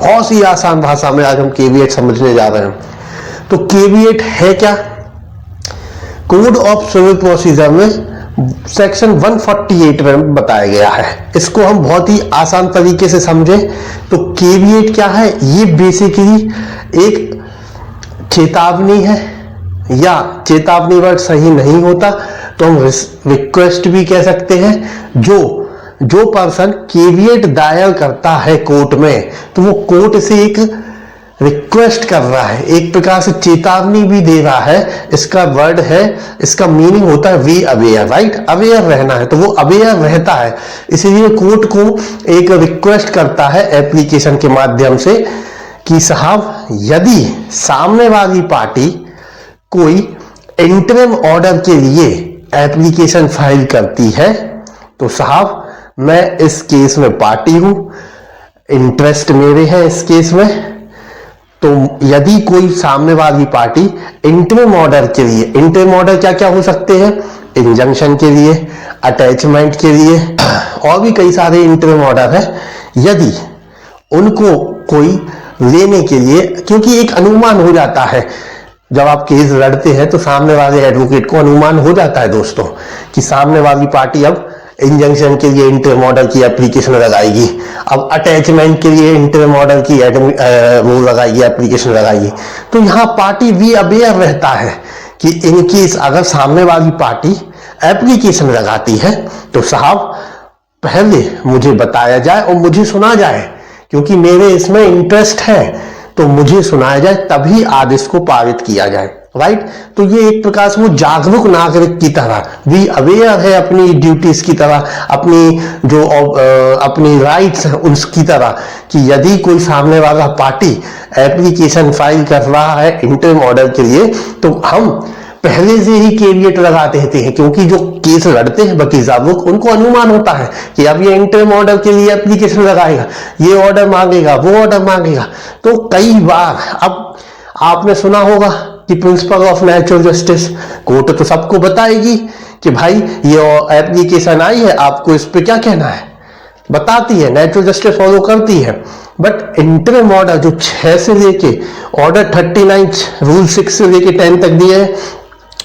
बहुत ही आसान भाषा में आज हम केवीएट समझने जा रहे हैं। तो केवीएट है क्या? कोड ऑफ सिविल प्रोसीजर में सेक्शन 148 में बताया गया है। इसको हम बहुत ही आसान तरीके से समझें तो केवीएट क्या है? ये बेसिकली एक चेतावनी है, या चेतावनी वर्ड सही नहीं होता तो हम रिक्वेस्ट भी कह सकते हैं। जो पर्सन केवीएट दायर करता है कोर्ट में, तो वो कोर्ट से एक रिक्वेस्ट कर रहा है, एक प्रकार से चेतावनी भी दे रहा है। इसका वर्ड है, इसका मीनिंग होता है वी अवेयर, राइट? अवेयर रहना है, तो वो अवेयर रहता है। इसीलिए कोर्ट को एक रिक्वेस्ट करता है एप्लीकेशन के माध्यम से कि साहब, यदि सामने वाली पार्टी कोई इंटरिम ऑर्डर के लिए एप्लीकेशन फाइल करती है तो साहब, मैं इस केस में पार्टी हूं, इंटरेस्ट मेरे हैं इस केस में। तो यदि कोई सामने वाली पार्टी इंटरिम ऑर्डर के लिए, इंटरिम ऑर्डर क्या क्या हो सकते हैं? इंजंक्शन के लिए, अटैचमेंट के लिए, और भी कई सारे इंटरिम ऑर्डर है। यदि उनको कोई लेने के लिए, क्योंकि एक अनुमान हो जाता है जब आप केस लड़ते हैं तो सामने वाले एडवोकेट को अनुमान हो जाता है दोस्तों कि सामने वाली पार्टी अब इंजंक्शन के लिए इंटरिम ऑर्डर की एप्लीकेशन लगाएगी, अब अटैचमेंट के लिए इंटरिम ऑर्डर की वो लगाएगी, एप्लीकेशन लगाएगी। तो यहां पार्टी भी अवेयर रहता है कि इन केस अगर सामने वाली पार्टी एप्लीकेशन लगाती है तो साहब, पहले मुझे बताया जाए और मुझे सुना जाए, क्योंकि मेरे इसमें इंटरेस्ट है, तो मुझे सुनाया जाए तभी आदेश को पारित किया जाए, राइट? तो ये एक प्रकार से वो जागरूक नागरिक की तरह भी अवेयर है अपनी ड्यूटीज की तरह, अपनी राइट्स हैं उसकी तरह, कि यदि कोई सामने वाला पार्टी एप्लीकेशन फाइल कर रहा है इंटरिम ऑर्डर के लिए तो हम पहले से ही केवीएट लगा देते हैं, क्योंकि जो केस लड़ते हैं वकील साहब लोग, उनको अनुमान होता है कि अब ये इंटरिम ऑर्डर के लिए एप्लीकेशन लगाएगा, ये ऑर्डर मांगेगा, वो ऑर्डर मांगेगा। तो कई बार अब आपने सुना होगा कि principle of natural justice, court तो सबको बताएगी कि भाई ये एप्लीकेशन आई है, आपको इस पे क्या कहना है, बताती है, नेचुरल जस्टिस फॉलो करती है। बट इंटरिम ऑर्डर जो 6 से लेके ऑर्डर 39 रूल 6 से लेके 10 तक दिए हैं,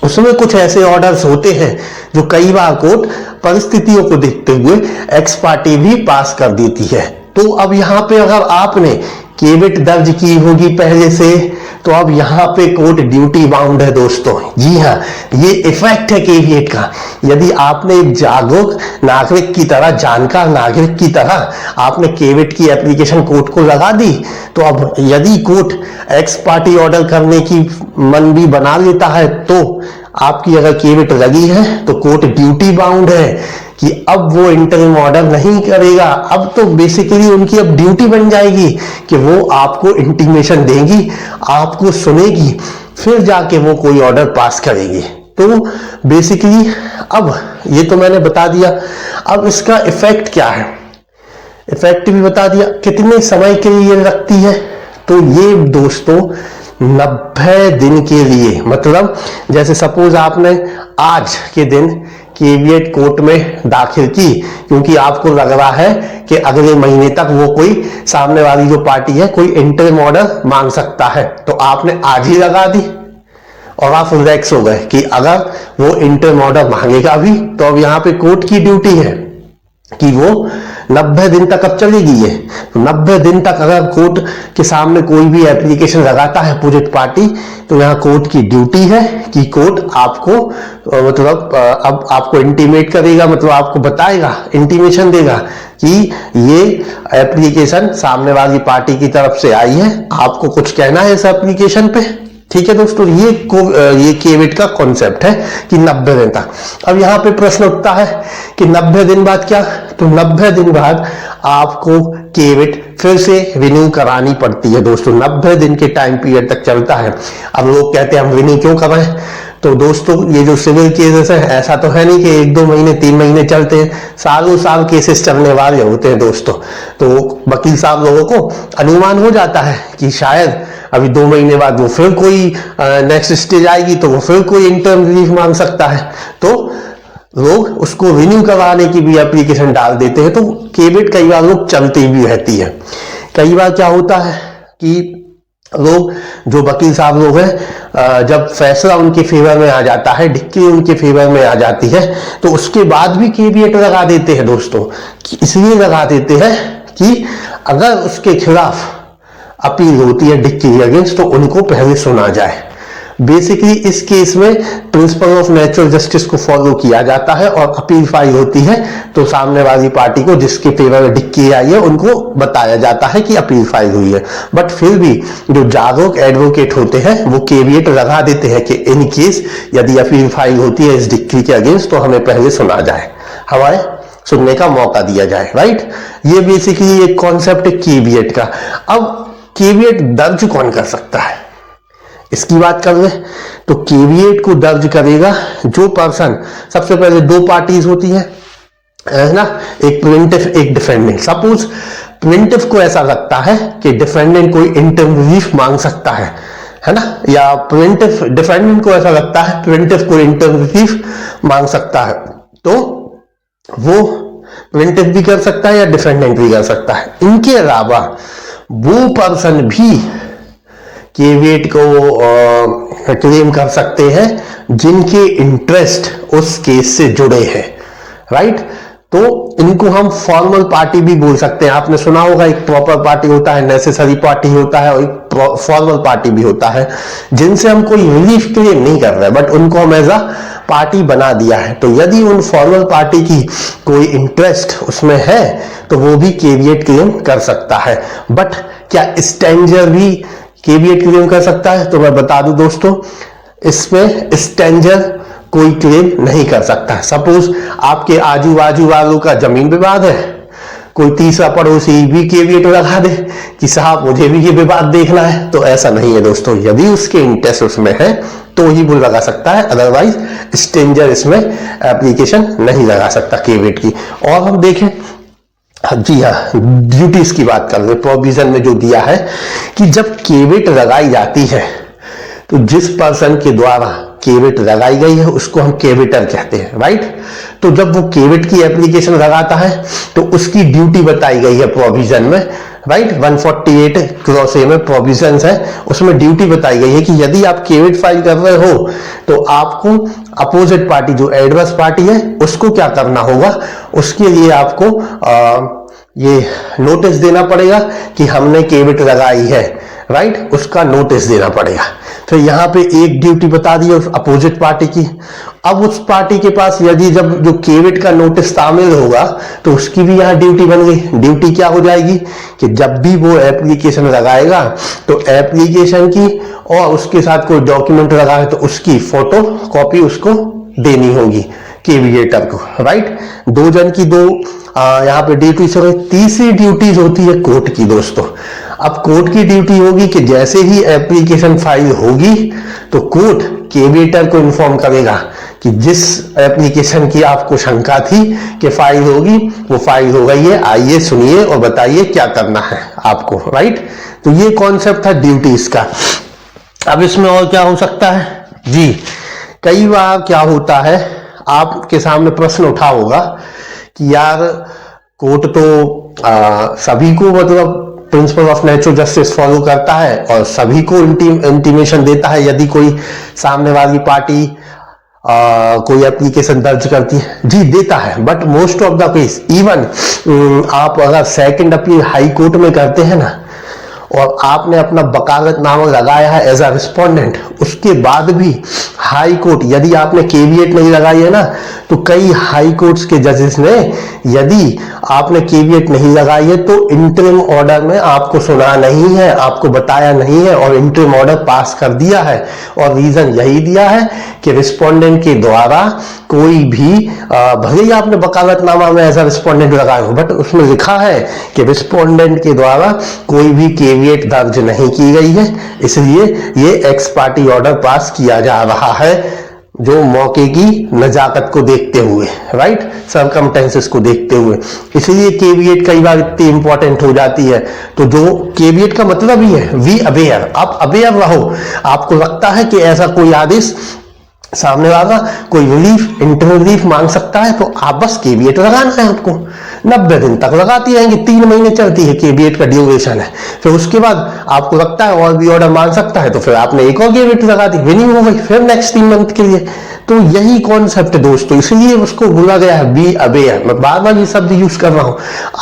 उसमें कुछ ऐसे ऑर्डर्स होते हैं जो कई बार कोर्ट परिस्थितियों को देखते हुए एक्स पार्टी भी पास कर देती है। तो अब यहाँ पे अगर आपने केवीएट दर्ज की होगी पहले से, तो अब यहाँ पे कोर्ट ड्यूटी बाउंड है दोस्तों। जी हाँ, ये इफेक्ट है केवीएट का। यदि आपने एक जागरूक नागरिक की तरह, जानकार नागरिक की तरह आपने केवीएट की एप्लीकेशन कोर्ट को लगा दी, तो अब यदि कोर्ट एक्स पार्टी ऑर्डर करने की मन भी बना लेता है, तो आपकी अगर केवीएट लगी है तो कोर्ट ड्यूटी बाउंड है कि अब वो इंटरिम ऑर्डर नहीं करेगा। अब तो बेसिकली उनकी अब ड्यूटी बन जाएगी कि वो आपको इंटीमेशन देंगी, आपको सुनेगी, फिर जाके वो कोई ऑर्डर पास करेगी। तो बेसिकली अब ये तो मैंने बता दिया। अब इसका इफेक्ट क्या है, इफेक्ट भी बता दिया। कितने समय के लिए रखती है, तो ये दोस्तों 90 दिन के लिए, मतलब जैसे सपोज आपने आज के दिन केवीएट कोर्ट में दाखिल की, क्योंकि आपको लग रहा है कि अगले महीने तक वो कोई सामने वाली जो पार्टी है कोई इंटरिम ऑर्डर मांग सकता है, तो आपने आज ही लगा दी और आप रिलैक्स हो गए कि अगर वो इंटरिम ऑर्डर मांगेगा भी तो अब यहाँ पे कोर्ट की ड्यूटी है कि वो 90 दिन तक अब चलेगी। ये 90 दिन तक अगर कोर्ट के सामने कोई भी एप्लीकेशन लगाता है अपोजिट पार्टी, तो यहाँ कोर्ट की ड्यूटी है कि कोर्ट आपको मतलब अब आपको इंटीमेट करेगा, मतलब आपको बताएगा, इंटीमेशन देगा कि ये एप्लीकेशन सामने वाली पार्टी की तरफ से आई है, आपको कुछ कहना है इस एप्लीकेशन पे। ठीक है दोस्तों, ये केवीएट का कॉन्सेप्ट है कि 90 दिन तक। अब यहाँ पे प्रश्न उठता है कि 90 दिन बाद क्या, तो 90 दिन बाद आपको केवीएट फिर से रिन्यू करानी पड़ती है दोस्तों। 90 दिन के टाइम पीरियड तक चलता है। अब लोग कहते हैं हम रिन्यू क्यों कराएं, तो दोस्तों ये जो सिविल केसेस है, ऐसा तो है नहीं कि 1-2 महीने 3 महीने चलते हैं, सालों साल केसेस चलने वाले होते हैं दोस्तों। तो वकील साहब लोगों को अनुमान हो जाता है कि शायद अभी 2 महीने बाद वो फिर कोई नेक्स्ट स्टेज आएगी, तो वो फिर कोई इंटर्म रिलीफ मांग सकता है, तो लोग उसको रिन्यू करवाने की भी एप्लीकेशन डाल देते हैं। तो केवीएट कई बार लोग चलती भी रहती है। कई बार क्या होता है कि लोग, जो वकील साहब लोग हैं, जब फैसला उनके फेवर में आ जाता है, डिक्री उनके फेवर में आ जाती है, तो उसके बाद भी केविएट लगा देते हैं दोस्तों। इसलिए लगा देते हैं कि अगर उसके खिलाफ अपील होती है डिक्री अगेंस्ट, तो उनको पहले सुना जाए। बेसिकली इस केस में प्रिंसिपल ऑफ नेचुरल जस्टिस को फॉलो किया जाता है, और अपील फाइल होती है तो सामने वाली पार्टी को, जिसके फेवर में डिक्री आई है, उनको बताया जाता है कि अपील फाइल हुई है। बट फिर भी जो जागरूक एडवोकेट होते हैं वो केविएट लगा देते हैं कि इन केस यदि अपील फाइल होती है इस डिक्री के अगेंस्ट, तो हमें पहले सुना जाए, हमारे सुनने का मौका दिया जाए, राइट। ये बेसिकली एक कॉन्सेप्ट है केविएट का। अब केविएट दर्ज कौन कर सकता है, इसकी बात कर ले तो केविएट को दर्ज करेगा जो पर्सन, सबसे पहले दो पार्टीज होती है ना, एक प्लेंटिफ एक डिफेंडेंट। सपोज प्लेंटिफ को ऐसा लगता है कि डिफेंडेंट कोई इंटरम रिलीफ मांग सकता है ना, या प्लेंटिफ डिफेंडेंट को ऐसा लगता है प्लेंटिफ को इंटरम रिलीफ मांग सकता है, तो वो प्लेंटिफ भी कर सकता है या डिफेंडेंट भी कर सकता है। इनके अलावा वो पर्सन भी केविएट को क्लेम कर सकते हैं जिनके इंटरेस्ट उस केस से जुड़े हैं, राइट। तो इनको हम फॉर्मल पार्टी भी बोल सकते हैं। आपने सुना होगा एक प्रॉपर पार्टी होता है, नेसेसरी पार्टी होता है, और एक फॉर्मल पार्टी भी होता है, जिनसे हम कोई रिलीफ क्लेम नहीं कर रहे, बट उनको हम एज अ पार्टी बना दिया है। तो यदि उन फॉर्मल पार्टी की कोई इंटरेस्ट उसमें है तो वो भी केविएट क्लेम कर सकता है। बट क्या स्ट्रेंजर भी केविएट क्लेम कर सकता है? तो मैं बता दूं दोस्तों, इसमें स्ट्रेंजर कोई क्लेम नहीं कर सकता। सपोज आपके आजू बाजू वालों का जमीन विवाद है, कोई तीसरा पड़ोसी भी केविएट लगा दे कि साहब मुझे भी ये विवाद देखना है, तो ऐसा नहीं है दोस्तों। यदि उसके इंटरेस्ट उसमें है तो ही वो लगा सकता है, अदरवाइज स्ट्रेंजर इसमें एप्लीकेशन नहीं लगा सकता केविएट की। और हम देखें, जी हाँ, ड्यूटीज की बात कर रहे, प्रोविजन में जो दिया है कि जब केविएट लगाई जाती है तो जिस पर्सन के द्वारा केविएट लगाई गई है उसको हम केविएटर कहते हैं, राइट। तो जब वो केविएट की एप्लीकेशन लगाता है तो उसकी ड्यूटी बताई गई है प्रोविजन में, राइट। 148 में प्रोविजन है, उसमें ड्यूटी बताई गई है कि यदि आप केविएट फाइल कर रहे हो तो आपको अपोजिट पार्टी, जो एडवर्स पार्टी है, उसको क्या करना होगा, उसके लिए आपको ये नोटिस देना पड़ेगा कि हमने केविएट लगाई है, राइट, उसका नोटिस देना पड़ेगा। तो यहाँ पे एक ड्यूटी बता दी उस अपोजिट पार्टी की। अब उस पार्टी के पास यदि जब जो केविएट का नोटिस शामिल होगा तो उसकी भी यहाँ ड्यूटी बन गई। ड्यूटी क्या हो जाएगी कि जब भी वो एप्लीकेशन लगाएगा तो एप्लीकेशन की और उसके साथ कोई डॉक्यूमेंट लगा है तो उसकी फोटो कॉपी उसको देनी होगी केविएटर को, राइट। दो जन की दो यहाँ पे ड्यूटीज हो गई। तीसरी ड्यूटीज होती है कोर्ट की दोस्तों। अब कोर्ट की ड्यूटी होगी कि जैसे ही एप्लीकेशन फाइल होगी तो कोर्ट केविएटर को इन्फॉर्म करेगा कि जिस एप्लीकेशन की आपको शंका थी कि फाइल होगी, वो फाइल हो गई है, आइए सुनिए और बताइए क्या करना है आपको, राइट। तो ये कॉन्सेप्ट था ड्यूटीज का। अब इसमें और क्या हो सकता है जी, कई बार क्या होता है, आपके सामने प्रश्न उठा होगा कि यार कोर्ट तो सभी को मतलब principle of natural justice follow करता है और सभी को इंटीमेशन देता है यदि कोई सामने वाली पार्टी कोई एप्लीकेशन दर्ज करती है। जी देता है, but most of the case even आप अगर सेकंड अपील हाई कोर्ट में करते हैं ना और आपने अपना वकालतनामा लगाया है एज अ रिस्पोंडेंट, उसके बाद भी हाई कोर्ट, यदि आपने केविएट नहीं लगाई है ना, तो कई हाई कोर्ट्स के जजेस ने यदि आपने केविएट नहीं लगाई है तो इंटरिम ऑर्डर में आपको सुना नहीं है, आपको बताया नहीं है और इंटरिम ऑर्डर पास कर दिया है। और रीजन यही दिया है कि रिस्पोंडेंट के द्वारा कोई भी भले ही आपने वकालतनामा में एज अ रिस्पोंडेंट लगाया हो, बट उसमें लिखा है कि रिस्पोंडेंट के द्वारा कोई भी केविएट दर्ज नहीं की गई है, इसलिए ये एक्स पार्टी ऑर्डर पास किया जा रहा है, जो मौके की नजाकत को देखते हुए, राइट, सर्कमस्टेंसेस को देखते हुए। इसलिए केविएट कई बार इतनी इंपॉर्टेंट हो जाती है। तो जो केविएट का मतलब ही है वी अवेयर, आप अवेयर रहो। आपको लगता है कि ऐसा कोई आदेश सामने वाला कोई रिलीफ, इंटरनल रिलीफ मांग सकता है, तो आप बस केवीएट लगाना है आपको। 90 दिन तक लगाती रहेंगे, 3 महीने चलती है केवीएट का ड्यूरेशन है। फिर उसके बाद आपको लगता है और भी ऑर्डर मांग सकता है, तो फिर आपने एक और केवीएट लगा दी, विनिंग हो गई, फिर नेक्स्ट 3 मंथ के लिए। तो यही कॉन्सेप्ट है दोस्तों, इसलिए उसको बोला गया है बी अवेयर। मैं बार बार ये शब्द यूज कर रहा हूं।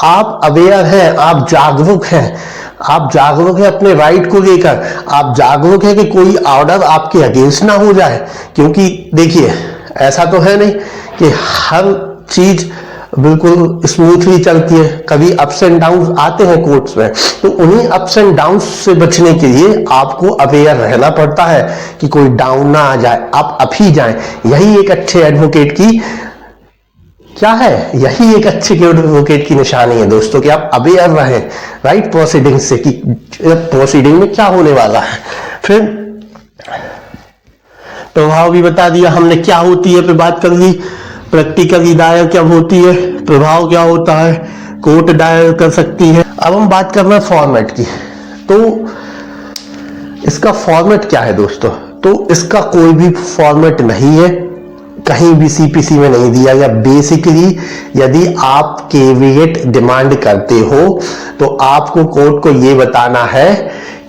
आप अवेयर हैं, आप जागरूक हैं, आप जागरूक है अपने राइट को लेकर, आप जागरूक है कि कोई ऑर्डर आपके अगेंस्ट ना हो जाए। क्योंकि देखिए, ऐसा तो है नहीं कि हर चीज बिल्कुल स्मूथली चलती है, कभी अप्स एंड डाउन आते हैं कोर्ट्स में। तो उन्हीं अप्स एंड डाउन से बचने के लिए आपको अवेयर रहना पड़ता है कि कोई डाउन ना आ जाए, आप अप ही जाएं। यही एक अच्छे एडवोकेट की क्या है, यही एक अच्छे एडवोकेट की निशानी है दोस्तों, कि आप अवेयर रहें राइट प्रोसीडिंग से, कि प्रोसीडिंग में क्या होने वाला है। फिर प्रभाव भी बता दिया हमने, क्या होती है, फिर बात कर ली प्रैक्टिकली दायर कब होती है, प्रभाव क्या होता है, कोर्ट दायर कर सकती है। अब हम बात कर रहे हैं फॉर्मेट की। तो इसका फॉर्मेट क्या है दोस्तों, तो इसका कोई भी फॉर्मेट नहीं है, कहीं भी सीपीसी में नहीं दिया गया। बेसिकली यदि आप केवीएट डिमांड करते हो तो आपको कोर्ट को यह बताना है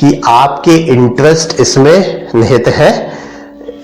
कि आपके इंटरेस्ट इसमें निहित है,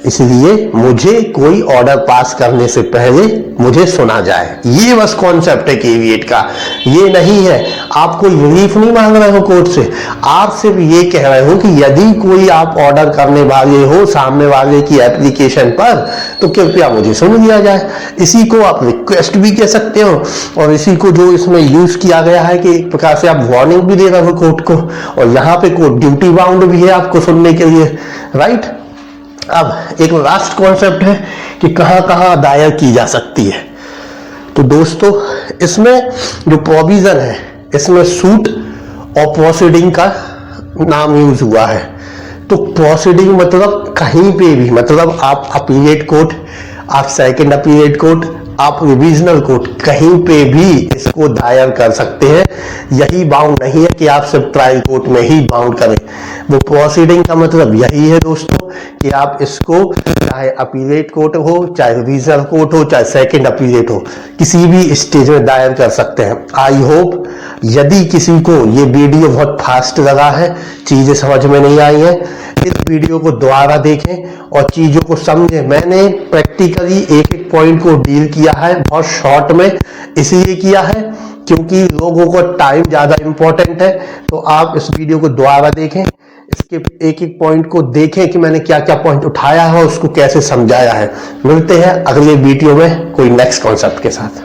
इसलिए मुझे कोई ऑर्डर पास करने से पहले मुझे सुना जाए। ये बस कॉन्सेप्ट है केवीएट का, ये नहीं है आप कोई रिलीफ नहीं मांग रहे हो कोर्ट से, आप सिर्फ ये कह रहे हो कि यदि कोई आप ऑर्डर करने वाले हो सामने वाले की एप्लीकेशन पर, तो कृपया मुझे सुन लिया जाए। इसी को आप रिक्वेस्ट भी कह सकते हो, और इसी को जो इसमें यूज किया गया है कि एक प्रकार से आप वार्निंग भी दे रहे हो कोर्ट को, और यहां पे कोर्ट ड्यूटी बाउंड भी है आपको सुनने के लिए, राइट। अब एक लास्ट कॉन्सेप्ट है कि कहां कहां दायर की जा सकती है। तो दोस्तों इसमें जो प्रोविजन है, इसमें सूट और प्रोसीडिंग का नाम यूज हुआ है। तो प्रोसीडिंग मतलब कहीं पे भी, मतलब आप अपीलेट कोर्ट, आप सेकंड अपीलेट कोर्ट, आप रिविजनल कोर्ट, कहीं पे भी इसको दायर कर सकते हैं। यही बाउंड नहीं है कि आप सिर्फ ट्रायल कोर्ट में ही बाउंड करें। वो प्रोसीडिंग का मतलब यही है दोस्तों कि आप इसको चाहे अपीलेट कोर्ट हो, चाहे रिविजनल कोर्ट हो, चाहे सेकंड अपीलेट हो, किसी भी स्टेज में दायर कर सकते हैं। आई होप यदि किसी को ये वीडियो बहुत फास्ट लगा है, चीजें समझ में नहीं आई है, इस वीडियो को दोबारा देखें और चीजों को समझें। मैंने प्रैक्टिकली एक एक पॉइंट को डील किया है बहुत शॉर्ट में, इसलिए किया है क्योंकि लोगों को टाइम ज्यादा इंपॉर्टेंट है। तो आप इस वीडियो को दोबारा देखें, इसके एक एक पॉइंट को देखें कि मैंने क्या क्या पॉइंट उठाया है और उसको कैसे समझाया है। मिलते हैं अगले वीडियो में कोई नेक्स्ट कॉन्सेप्ट के साथ।